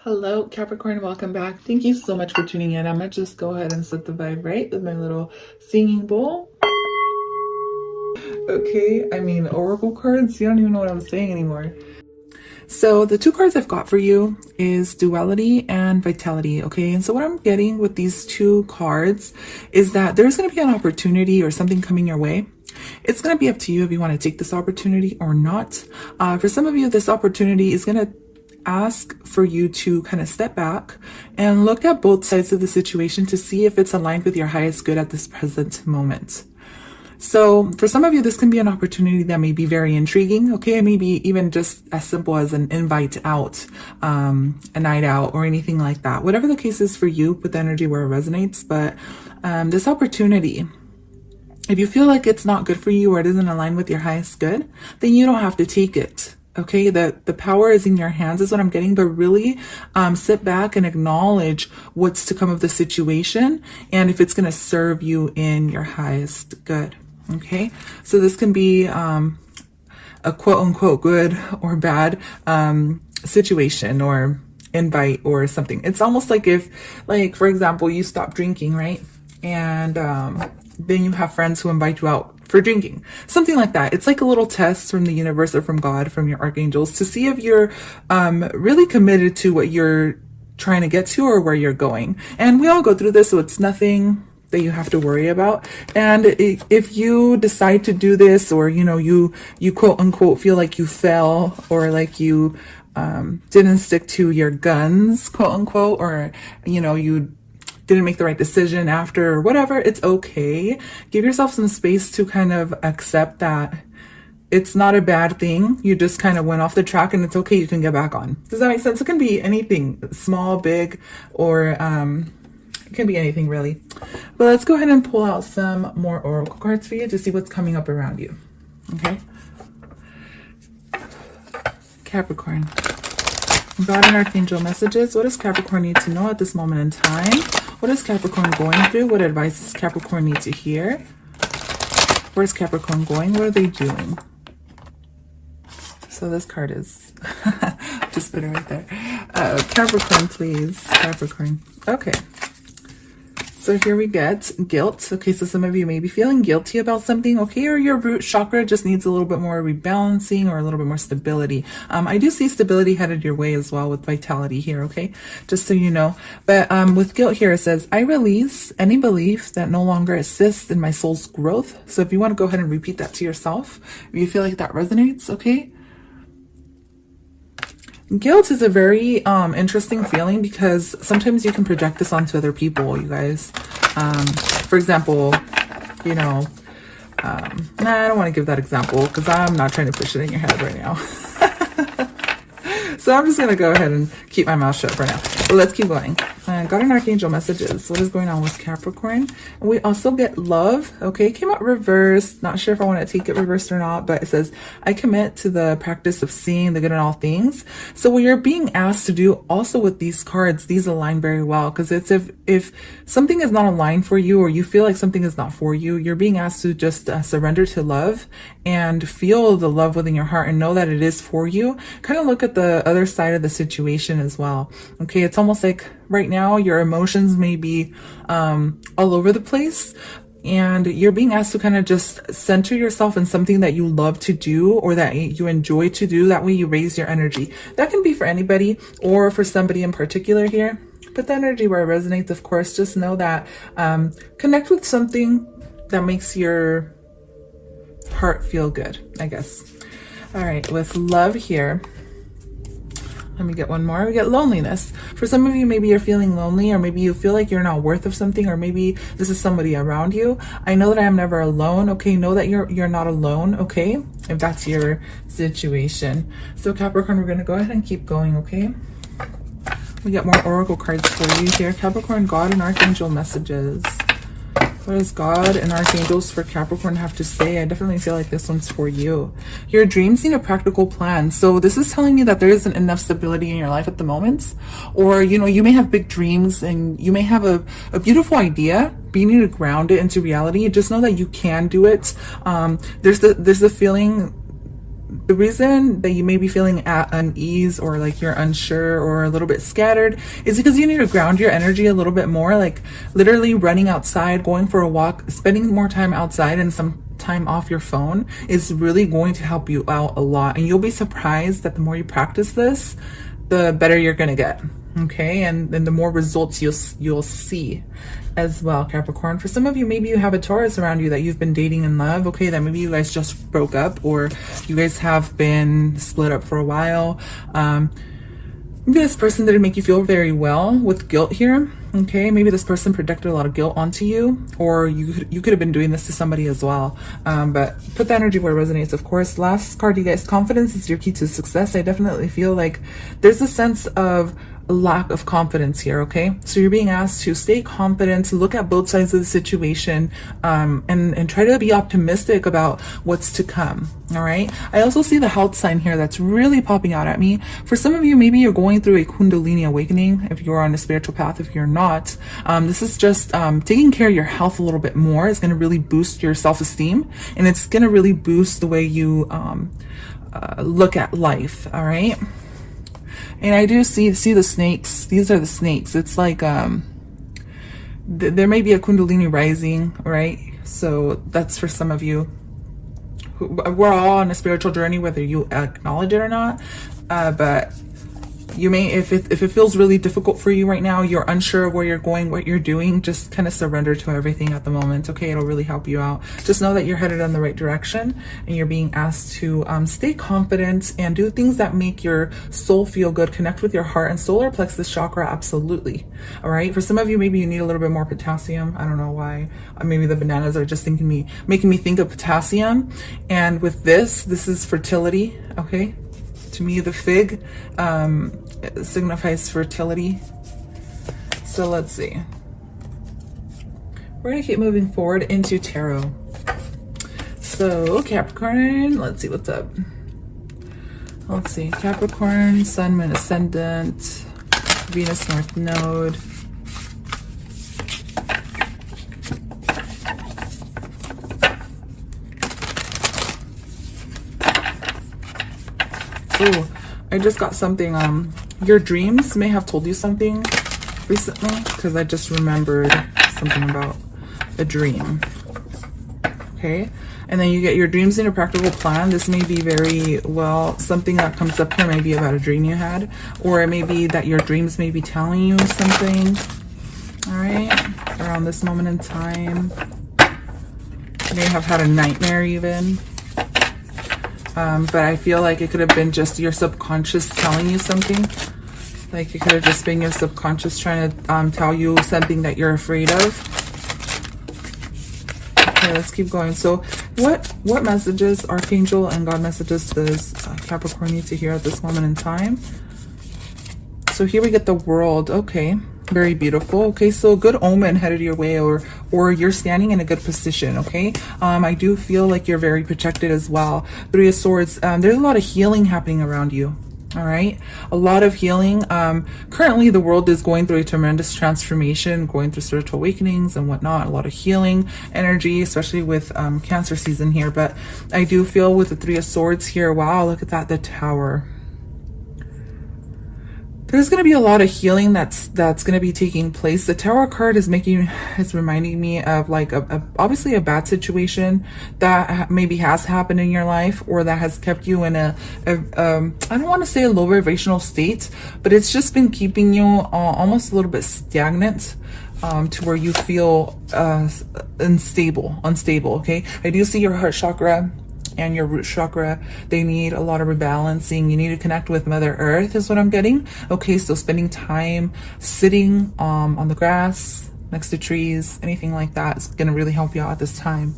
Hello, Capricorn. Welcome back. Thank you so much for tuning in. I'm going to just go ahead and set the vibe right with my little singing bowl. Okay, Oracle cards. You don't even know what I'm saying anymore. So the two cards I've got for you is duality and vitality. Okay, and so what I'm getting with these two cards is that there's going to be an opportunity or something coming your way. It's going to be up to you if you want to take this opportunity or not. For some of you, this opportunity is going to ask for you to kind of step back and look at both sides of the situation to see if it's aligned with your highest good at this present moment. So for some of you, this can be an opportunity that may be very intriguing. Okay, it may be even just as simple as an invite out, a night out, or anything like that. Whatever the case is for you, put the energy where it resonates. But this opportunity, if you feel like it's not good for you or it doesn't align with your highest good, then you don't have to take it. Okay, the power is in your hands is what I'm getting, but really sit back and acknowledge what's to come of the situation and if it's going to serve you in your highest good. Okay, so this can be a quote unquote good or bad situation or invite or something. It's almost like if, like, for example, you stop drinking, right? And then you have friends who invite you out for drinking, something like that. It's like a little test from the universe or from God, from your archangels, to see if you're really committed to what you're trying to get to or where you're going. And we all go through this, so it's nothing that you have to worry about. And if you decide to do this, or you quote unquote feel like you fell, or like you didn't stick to your guns, quote unquote, or you didn't make the right decision after, or whatever, it's okay. Give yourself some space to kind of accept that it's not a bad thing. You just kind of went off the track and it's okay. You can get back on. Does that make sense? It can be anything, small, big, or it can be anything really. But let's go ahead and pull out some more oracle cards for you to see what's coming up around you. Okay. Capricorn. God and Archangel messages. What does Capricorn need to know at this moment in time? What is Capricorn going through? What advice does Capricorn need to hear? Where's Capricorn going? What are they doing? So this card is... just put it right there. Capricorn, please. Capricorn. Okay. So here we get guilt. Okay, so some of you may be feeling guilty about something, okay, or your root chakra just needs a little bit more rebalancing or a little bit more stability. I do see stability headed your way as well with vitality here, okay, just so you know. But with guilt here, it says, I release any belief that no longer assists in my soul's growth. So if you want to go ahead and repeat that to yourself, if you feel like that resonates, okay. Guilt is a very interesting feeling because sometimes you can project this onto other people, you guys. For example, I don't want to give that example because I'm not trying to push it in your head right now. So I'm just going to go ahead and keep my mouth shut for now. But let's keep going. God and Archangel messages. What is going on with Capricorn? And we also get love. Okay, it came out reversed. Not sure if I want to take it reversed or not, but it says, I commit to the practice of seeing the good in all things. So what you're being asked to do also with these cards, these align very well, because it's if something is not aligned for you or you feel like something is not for you, you're being asked to just surrender to love and feel the love within your heart and know that it is for you. Kind of look at the other side of the situation as well. Okay, it's almost like right now your emotions may be all over the place, and you're being asked to kind of just center yourself in something that you love to do or that you enjoy to do. That way you raise your energy. That can be for anybody or for somebody in particular here. Put the energy where it resonates, of course. Just know that connect with something that makes your heart feel good, I guess. All right, with love here, let me get one more. We get loneliness. For some of you, maybe you're feeling lonely, or maybe you feel like you're not worth of something, or maybe this is somebody around you. I know that I am never alone. Okay, know that you're not alone. Okay, if that's your situation. So Capricorn, we're gonna go ahead and keep going. Okay, we get more oracle cards for you here. Capricorn, God and Archangel messages. What does God and Archangels for Capricorn have to say? I definitely feel like this one's for you. Your dreams need a practical plan. So this is telling me that there isn't enough stability in your life at the moment. Or, you may have big dreams and you may have a beautiful idea, but you need to ground it into reality. Just know that you can do it. There's the feeling the reason that you may be feeling at unease or like you're unsure or a little bit scattered is because you need to ground your energy a little bit more, like literally running outside, going for a walk, spending more time outside and some time off your phone is really going to help you out a lot. And you'll be surprised that the more you practice this, the better you're going to get. Okay, and then the more results you'll see as well, Capricorn. For some of you, maybe you have a Taurus around you that you've been dating in love, okay, that maybe you guys just broke up or you guys have been split up for a while. Maybe this person didn't make you feel very well with guilt here, okay? Maybe this person projected a lot of guilt onto you, or you could have been doing this to somebody as well. But put the energy where it resonates, of course. Last card, you guys, confidence is your key to success. I definitely feel like there's a sense of lack of confidence here, okay? So you're being asked to stay confident, look at both sides of the situation, and try to be optimistic about what's to come, all right? I also see the health sign here that's really popping out at me. For some of you, maybe you're going through a Kundalini awakening if you're on a spiritual path. If you're not, this is just taking care of your health a little bit more. It's going to really boost your self-esteem, and it's going to really boost the way you look at life, all right? And I do see the snakes. These are the snakes. It's like there may be a Kundalini rising, right? So that's for some of you. We're all on a spiritual journey, whether you acknowledge it or not. But you may, if it feels really difficult for you right now, you're unsure of where you're going, what you're doing, just kind of surrender to everything at the moment, okay? It'll really help you out. Just know that you're headed in the right direction, and you're being asked to stay confident and do things that make your soul feel good. Connect with your heart and solar plexus chakra, absolutely. All right? For some of you, maybe you need a little bit more potassium. I don't know why. Maybe the bananas are just making me think of potassium. And with this is fertility, okay? To me, the fig signifies fertility. So let's see. We're gonna keep moving forward into tarot. So Capricorn, let's see what's up. Let's see, Capricorn, Sun, Moon, Ascendant, Venus, North Node. Oh, I just got something. Your dreams may have told you something recently, because I just remembered something about a dream. Okay, and then you get your dreams in a practical plan. This may be very well, something that comes up here may be about a dream you had, or it may be that your dreams may be telling you something. All right, around this moment in time, you may have had a nightmare even. But I feel like it could have been just your subconscious telling you something. Like it could have just been your subconscious trying to tell you something that you're afraid of. Okay, let's keep going. So what messages, Archangel and God messages, does Capricorn need to hear at this moment in time? So here we get the World. Okay, very beautiful. Okay, so good omen headed your way, or you're standing in a good position. Okay, I do feel like you're very protected as well. Three of Swords. There's a lot of healing happening around you. All right, a lot of healing. Currently the world is going through a tremendous transformation, going through spiritual awakenings and whatnot. A lot of healing energy, especially with Cancer season here. But I do feel with the Three of Swords here, wow, look at that, the Tower. There's going to be a lot of healing that's going to be taking place. The Tower card is reminding me of like obviously a bad situation that maybe has happened in your life, or that has kept you in I don't want to say a low vibrational state, but it's just been keeping you almost a little bit stagnant, to where you feel unstable. Okay, I do see your heart chakra and your root chakra. They need a lot of rebalancing. You need to connect with Mother Earth is what I'm getting. Okay, so spending time sitting on the grass, next to trees, anything like that is going to really help you out at this time.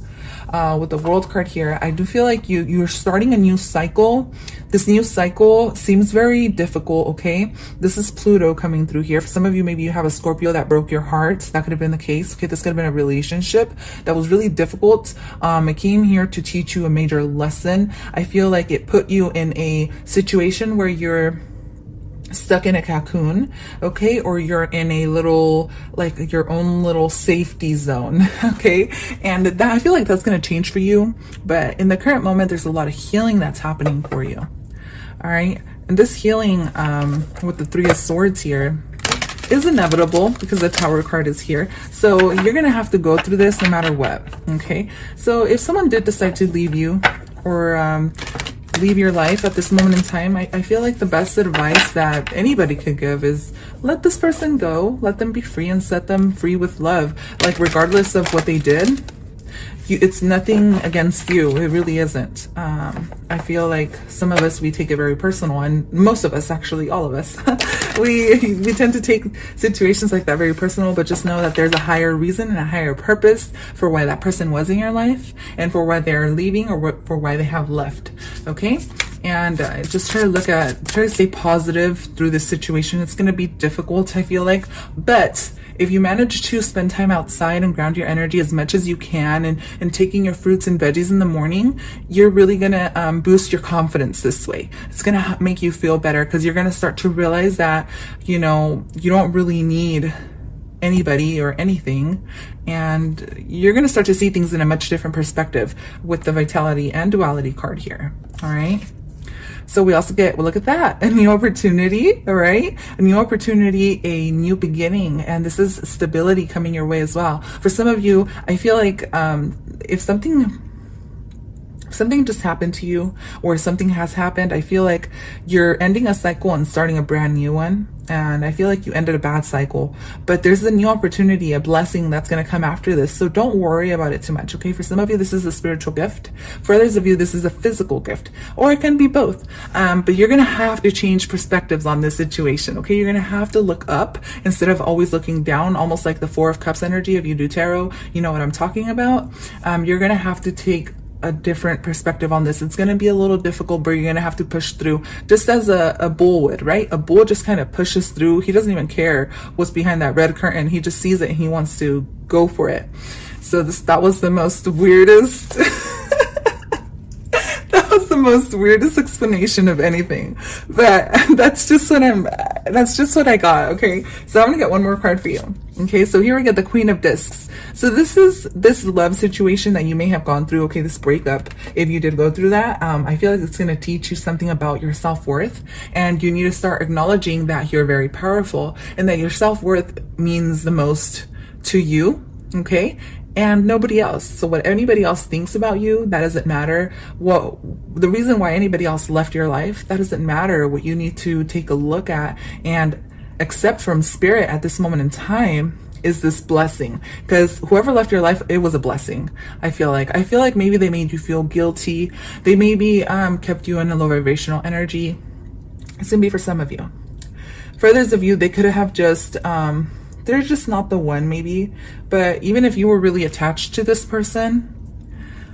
With the World card here, I do feel like you're starting a new cycle. This new cycle seems very difficult, okay? This is Pluto coming through here. For some of you, maybe you have a Scorpio that broke your heart. That could have been the case, okay? This could have been a relationship that was really difficult. It came here to teach you a major lesson. I feel like it put you in a situation where you're stuck in a cocoon, okay, or you're in a little, like your own little safety zone, okay, and that, I feel like that's going to change for you, but in the current moment there's a lot of healing that's happening for you. All right, and this healing with the Three of Swords here is inevitable because the Tower card is here, so you're gonna have to go through this no matter what. Okay, so if someone did decide to leave you or leave your life at this moment in time, I feel like the best advice that anybody could give is let this person go, let them be free, and set them free with love. Like, regardless of what they did, it's nothing against you. It really isn't. I feel like some of us, we take it very personal, and most of us, actually all of us, we tend to take situations like that very personal, but just know that there's a higher reason and a higher purpose for why that person was in your life, and for why they're leaving, or for why they have left. Okay, and just try to stay positive through this situation. It's going to be difficult, I feel like, but if you manage to spend time outside and ground your energy as much as you can, and taking your fruits and veggies in the morning, you're really gonna boost your confidence this way. It's gonna make you feel better, because you're gonna start to realize that, you know, you don't really need anybody or anything, and you're gonna start to see things in a much different perspective with the Vitality and Duality card here. All right. So we also get, well, look at that, a new opportunity, all right? A new opportunity, a new beginning, and this is stability coming your way as well. For some of you, I feel like if something just happened to you, or something has happened, I feel like you're ending a cycle and starting a brand new one. And I feel like you ended a bad cycle, but there's a new opportunity, a blessing that's going to come after this. So don't worry about it too much. Okay. For some of you, this is a spiritual gift. For others of you, this is a physical gift, or it can be both. But you're going to have to change perspectives on this situation. Okay. You're going to have to look up instead of always looking down, almost like the Four of Cups energy. If you do tarot, you know what I'm talking about. You're going to have to take a different perspective on this. It's going to be a little difficult, but you're going to have to push through, just as a bull would, right? A bull just kind of pushes through. He doesn't even care what's behind that red curtain. He just sees it and he wants to go for it. So that was the most weirdest that was the most weirdest explanation of anything, but that's just what I got. Okay, so I'm gonna get one more card for you. Okay, so here we get the Queen of Discs. So this is this love situation that you may have gone through. Okay, this breakup, if you did go through that, I feel like it's going to teach you something about your self-worth, and you need to start acknowledging that you're very powerful and that your self-worth means the most to you. Okay, and nobody else. So what anybody else thinks about you, that doesn't matter. Well, the reason why anybody else left your life, that doesn't matter. What you need to take a look at and accept from spirit at this moment in time is this blessing, because whoever left your life, it was a blessing. I feel like maybe they made you feel guilty. They maybe kept you in a low vibrational energy. It's gonna be for some of you. For others of you, they could have just they're just not the one, maybe. But even if you were really attached to this person,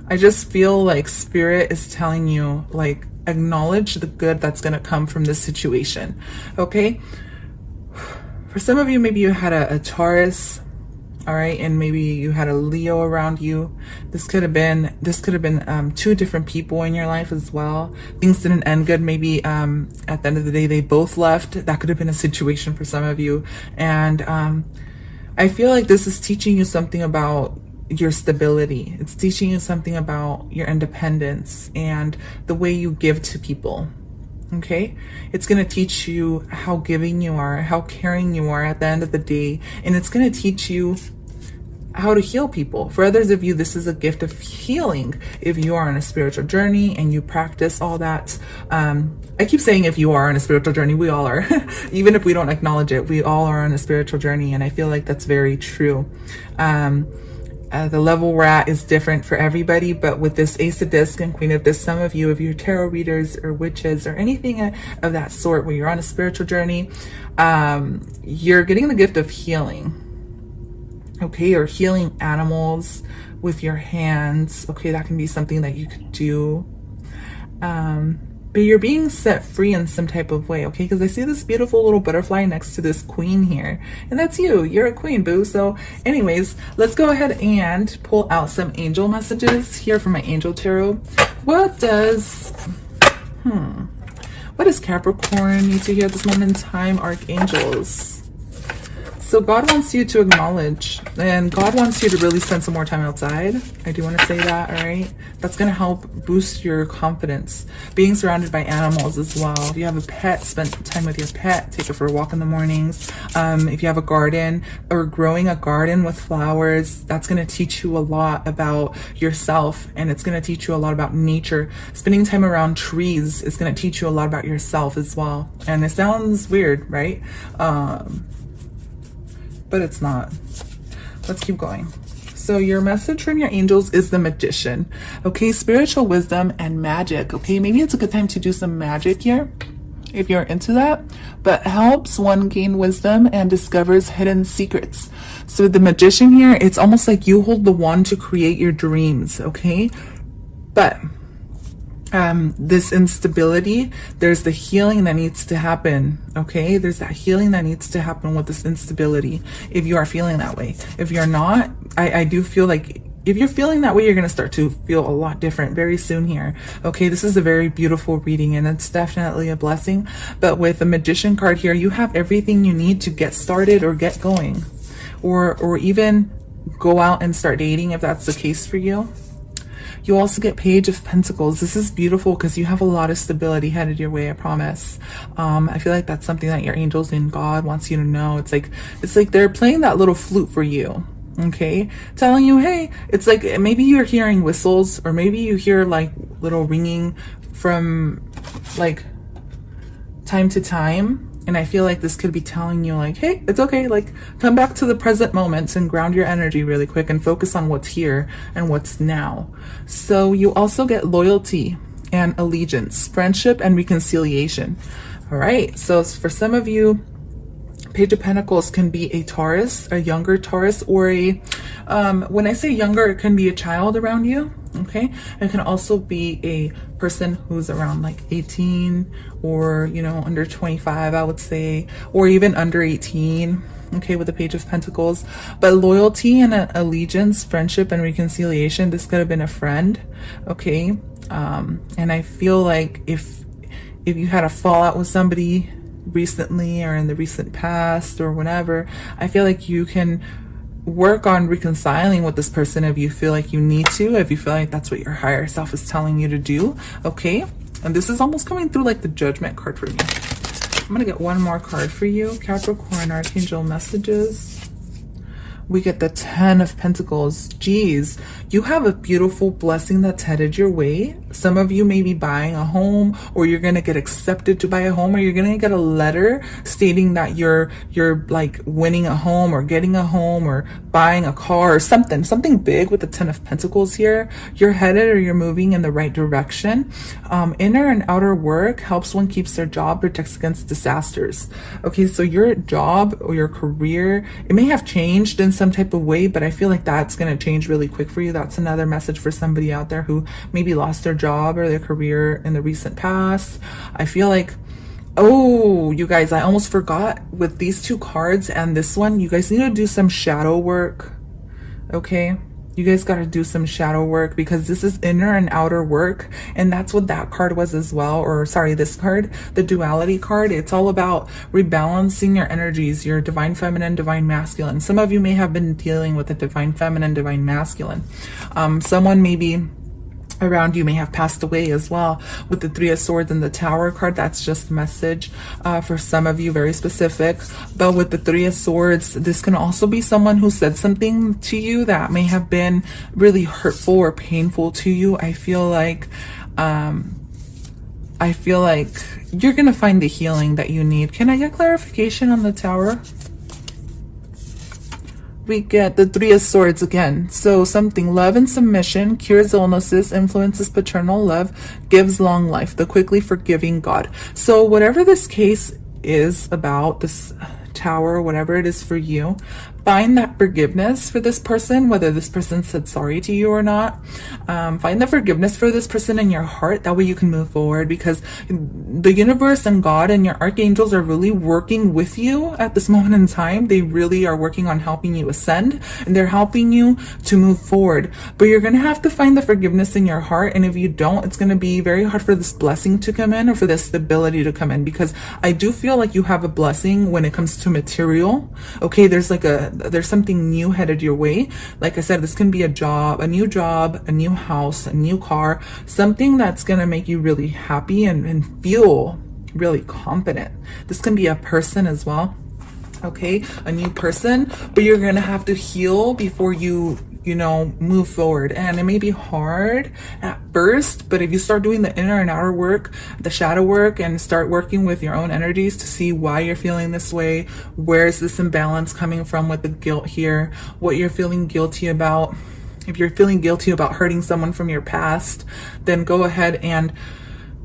I just feel like spirit is telling you, like, acknowledge the good that's going to come from this situation. Okay. For some of you, maybe you had a Taurus, all right, and maybe you had a Leo around you. This could have been two different people in your life as well. Things didn't end good. Maybe at the end of the day, they both left. That could have been a situation for some of you. And I feel like this is teaching you something about your stability. It's teaching you something about your independence and the way you give to people. Okay, it's going to teach you how giving you are, how caring you are at the end of the day, and it's going to teach you how to heal people. For others of you, this is a gift of healing. If you are on a spiritual journey and you practice all that, I keep saying if you are on a spiritual journey, we all are. Even if we don't acknowledge it, we all are on a spiritual journey, and I feel like that's very true. The level we're at is different for everybody, but with this Ace of Discs and Queen of Discs, some of you, if you're tarot readers or witches or anything of that sort, where you're on a spiritual journey, you're getting the gift of healing. Okay, or healing animals with your hands. Okay, that can be something that you could do. But you're being set free in some type of way, okay? Because I see this beautiful little butterfly next to this queen here. And that's you. You're a queen, boo. So anyways, let's go ahead and pull out some angel messages here from my angel tarot. What does What does Capricorn need to hear at this moment in time, archangels? So God wants you to acknowledge, and God wants you to really spend some more time outside. I do want to say that, all right? That's going to help boost your confidence. Being surrounded by animals as well. If you have a pet, spend time with your pet. Take it for a walk in the mornings. If you have a garden or growing a garden with flowers, that's going to teach you a lot about yourself, and it's going to teach you a lot about nature. Spending time around trees is going to teach you a lot about yourself as well. And it sounds weird, right? But it's not. Let's keep going. So your message from your angels is the Magician. Okay, spiritual wisdom and magic. Okay, maybe it's a good time to do some magic here if you're into that, but helps one gain wisdom and discovers hidden secrets. So the Magician here, it's almost like you hold the wand to create your dreams. Okay, but this instability, there's the healing that needs to happen. Okay, there's that healing that needs to happen with this instability, if you are feeling that way. If you're not, I do feel like if you're feeling that way, you're going to start to feel a lot different very soon here. Okay, this is a very beautiful reading, and it's definitely a blessing. But with the Magician card here, you have everything you need to get started or get going, or even go out and start dating if that's the case for you. You also get Page of Pentacles. This is beautiful because you have a lot of stability headed your way, I promise. I feel like that's something that your angels and God wants you to know. It's like they're playing that little flute for you. Okay, telling you, hey, it's like maybe you're hearing whistles, or maybe you hear like little ringing from like time to time. And I feel like this could be telling you like, hey, it's okay. Like, come back to the present moments and ground your energy really quick and focus on what's here and what's now. So you also get loyalty and allegiance, friendship and reconciliation. All right. So for some of you, Page of Pentacles can be a Taurus, a younger Taurus, or a, when I say younger, it can be a child around you. Okay, it can also be a person who's around like 18 or, you know, under 25, I would say, or even under 18. Okay, with the Page of Pentacles. But loyalty and allegiance, friendship and reconciliation, this could have been a friend. Okay, and I feel like if you had a fallout with somebody recently or in the recent past or whenever, I feel like you can work on reconciling with this person if you feel like you need to, if you feel like that's what your higher self is telling you to do. Okay, and this is almost coming through like the Judgment card for me. I'm gonna get one more card for you, Capricorn Archangel messages. We get the 10 of Pentacles. Geez, you have a beautiful blessing that's headed your way. Some of you may be buying a home, or you're going to get accepted to buy a home, or you're going to get a letter stating that you're like winning a home or getting a home or buying a car or something big with the 10 of Pentacles here. You're headed or you're moving in the right direction. Inner and outer work helps one keeps their job, protects against disasters. Okay, so your job or your career, it may have changed in some type of way, but I feel like that's going to change really quick for you. That's another message for somebody out there who maybe lost their job or their career in the recent past. I feel like, oh, you guys, I almost forgot with these two cards and this one, you guys need to do some shadow work. Okay, you guys got to do some shadow work, because this is inner and outer work, and that's what that card was as well. Or sorry, this card, the duality card, it's all about rebalancing your energies, your divine feminine, divine masculine. Some of you may have been dealing with a divine feminine, divine masculine. Someone maybe around you may have passed away as well. With the 3 of Swords and the Tower card, that's just a message for some of you, very specific. But with the 3 of Swords, this can also be someone who said something to you that may have been really hurtful or painful to you. I feel like you're gonna find the healing that you need. Can I get clarification on the Tower? We get the 3 of Swords again. So something, love and submission, cures illnesses, influences paternal love, gives long life, the quickly forgiving God. So whatever this case is about, this Tower, whatever it is for you, find that forgiveness for this person, whether this person said sorry to you or not. Find the forgiveness for this person in your heart. That way you can move forward, because the universe and God and your archangels are really working with you at this moment in time. They really are working on helping you ascend, and they're helping you to move forward. But you're going to have to find the forgiveness in your heart. And if you don't, it's going to be very hard for this blessing to come in, or for this stability to come in, because I do feel like you have a blessing when it comes to material. Okay, there's something new headed your way. Like I said, this can be a new house, a new car, something that's going to make you really happy and feel really confident. This can be a person as well. Okay, a new person, but you're going to have to heal before you move forward. And it may be hard at first, but if you start doing the inner and outer work, the shadow work, and start working with your own energies to see why you're feeling this way, where is this imbalance coming from with the guilt here, what you're feeling guilty about. If you're feeling guilty about hurting someone from your past, then go ahead and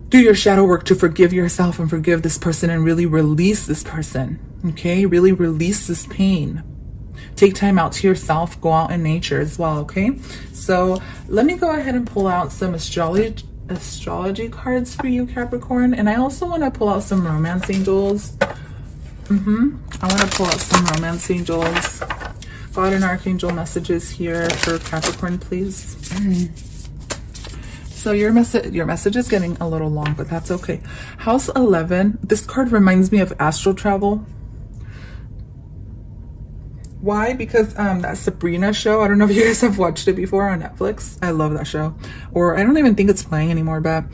do your shadow work to forgive yourself and forgive this person, and really release this person. Okay, really release this pain. Take time out to yourself, go out in nature as well. Okay, so let me go ahead and pull out some astrology cards for you, Capricorn. And I also want to pull out some romance angels. I want to pull out some romance angels. God and Archangel messages here for Capricorn, please. So your message is getting a little long, but that's okay. House 11. This card reminds me of astral travel. Why? Because that Sabrina show, I don't know if you guys have watched it before on Netflix. I love that show. Or I don't even think it's playing anymore, but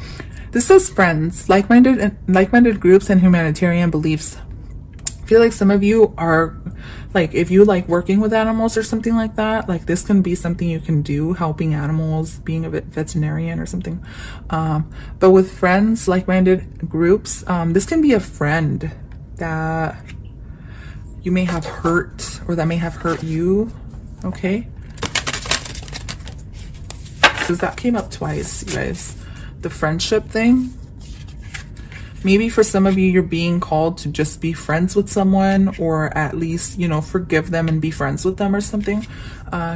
this says friends, like-minded groups, and humanitarian beliefs. I feel like some of you are, like, if you like working with animals or something like that, like this can be something you can do, helping animals, being a veterinarian or something. But with friends, like-minded groups, this can be a friend that you may have hurt, or that may have hurt you. Okay, because that came up twice, you guys. The friendship thing. Maybe for some of you, you're being called to just be friends with someone, or at least, forgive them and be friends with them or something.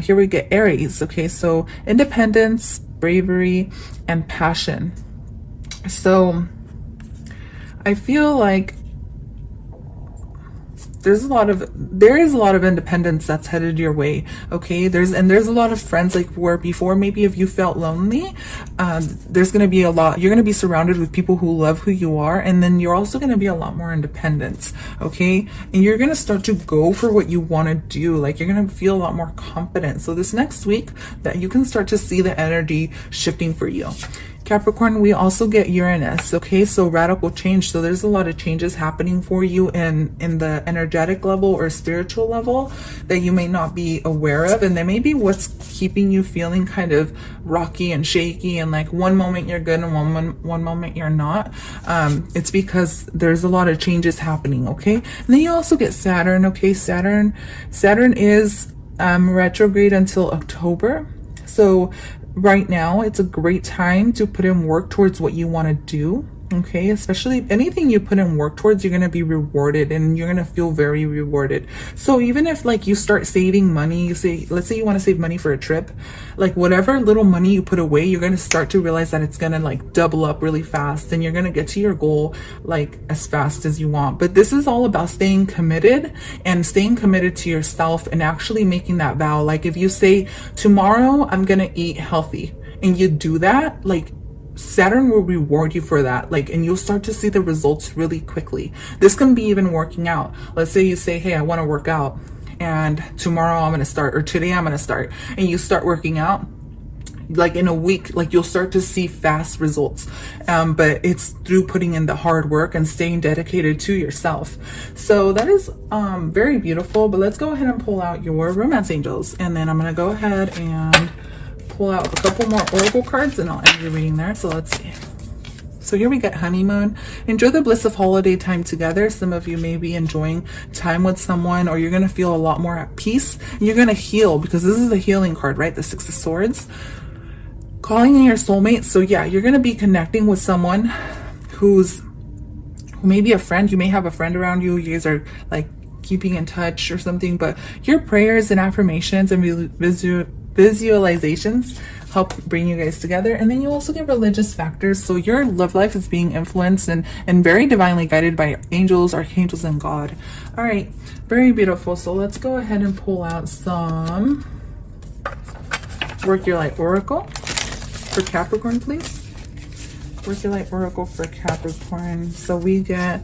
Here we get Aries. Okay, so independence, bravery, and passion. So I feel like there is a lot of independence that's headed your way. Okay, there's a lot of friends, like where before maybe if you felt lonely, there's going to be you're going to be surrounded with people who love who you are, and then you're also going to be a lot more independence. Okay, and you're going to start to go for what you want to do. Like you're going to feel a lot more confident. So this next week, that you can start to see the energy shifting for you. Capricorn, we also get Uranus. Okay, so radical change. So there's a lot of changes happening for you in the energetic level or spiritual level that you may not be aware of, and that may be what's keeping you feeling kind of rocky and shaky, and like one moment you're good and one moment you're not. It's because there's a lot of changes happening. Okay, and then you also get Saturn. Okay, Saturn is retrograde until October. So right now, it's a great time to put in work towards what you want to do. Okay, especially anything you put in work towards, you're going to be rewarded, and you're going to feel very rewarded. So even if like you start saving money, let's say you want to save money for a trip, like whatever little money you put away, you're going to start to realize that it's going to like double up really fast, and you're going to get to your goal like as fast as you want. But this is all about staying committed to yourself, and actually making that vow. Like if you say, tomorrow I'm going to eat healthy, and you do that, like Saturn will reward you for that, like, and you'll start to see the results really quickly. This can be even working out. Let's say you say, hey, I want to work out, and tomorrow I'm going to start, or today I'm going to start, and you start working out. Like in a week, like you'll start to see fast results. But it's through putting in the hard work and staying dedicated to yourself. So that is very beautiful. But let's go ahead and pull out your romance angels, and then I'm going to go ahead and pull out a couple more oracle cards, and I'll end your reading there. So let's see. So here we get honeymoon. Enjoy the bliss of holiday time together. Some of you may be enjoying time with someone, or you're going to feel a lot more at peace, and you're going to heal, because this is the healing card, right? The Six of Swords. Calling in your soulmate. So yeah, you're going to be connecting with someone who may be a friend. You may have a friend around you. You guys are like keeping in touch or something, but your prayers and affirmations and visualizations help bring you guys together. And then you also get religious factors, so your love life is being influenced and very divinely guided by angels, archangels, and God. All right, very beautiful. So let's go ahead and pull out some Work Your Light Oracle for Capricorn, please. Work Your Light Oracle for Capricorn. So we get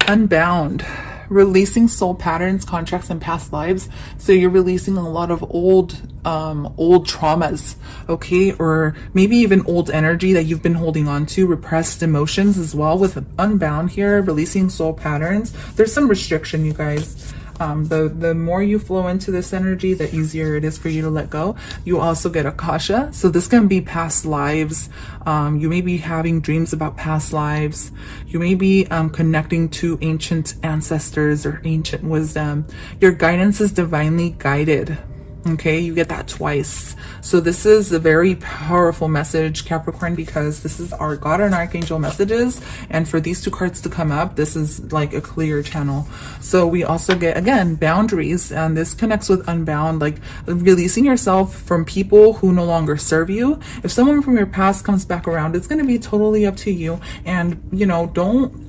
Unbound, releasing soul patterns, contracts, and past lives. So you're releasing a lot of old traumas, okay, or maybe even old energy that you've been holding on to, repressed emotions as well. With Unbound here, releasing soul patterns, there's some restriction, you guys. The more you flow into this energy, the easier it is for you to let go. You also get Akasha. So this can be past lives. You may be having dreams about past lives. You may be connecting to ancient ancestors or ancient wisdom. Your guidance is divinely guided. Okay, you get that twice. So this is a very powerful message, Capricorn, because this is our God and Archangel messages. And for these two cards to come up, this is like a clear channel. So we also get, again, boundaries. And this connects with Unbound, like releasing yourself from people who no longer serve you. If someone from your past comes back around, it's going to be totally up to you. And, you know, don't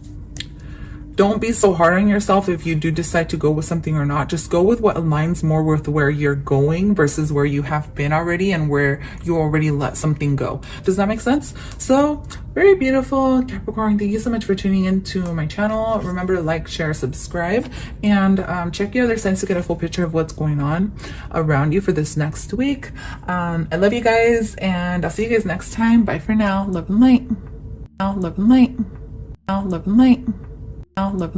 be so hard on yourself if you do decide to go with something or not. Just go with what aligns more with where you're going versus where you have been already and where you already let something go. Does that make sense? So very beautiful, Capricorn. Thank you so much for tuning into my channel. Remember to like, share, subscribe, and check your other signs to get a full picture of what's going on around you for this next week. I love you guys, and I'll see you guys next time. Bye for now. Love and light. Love and light. Love and light. Love and light.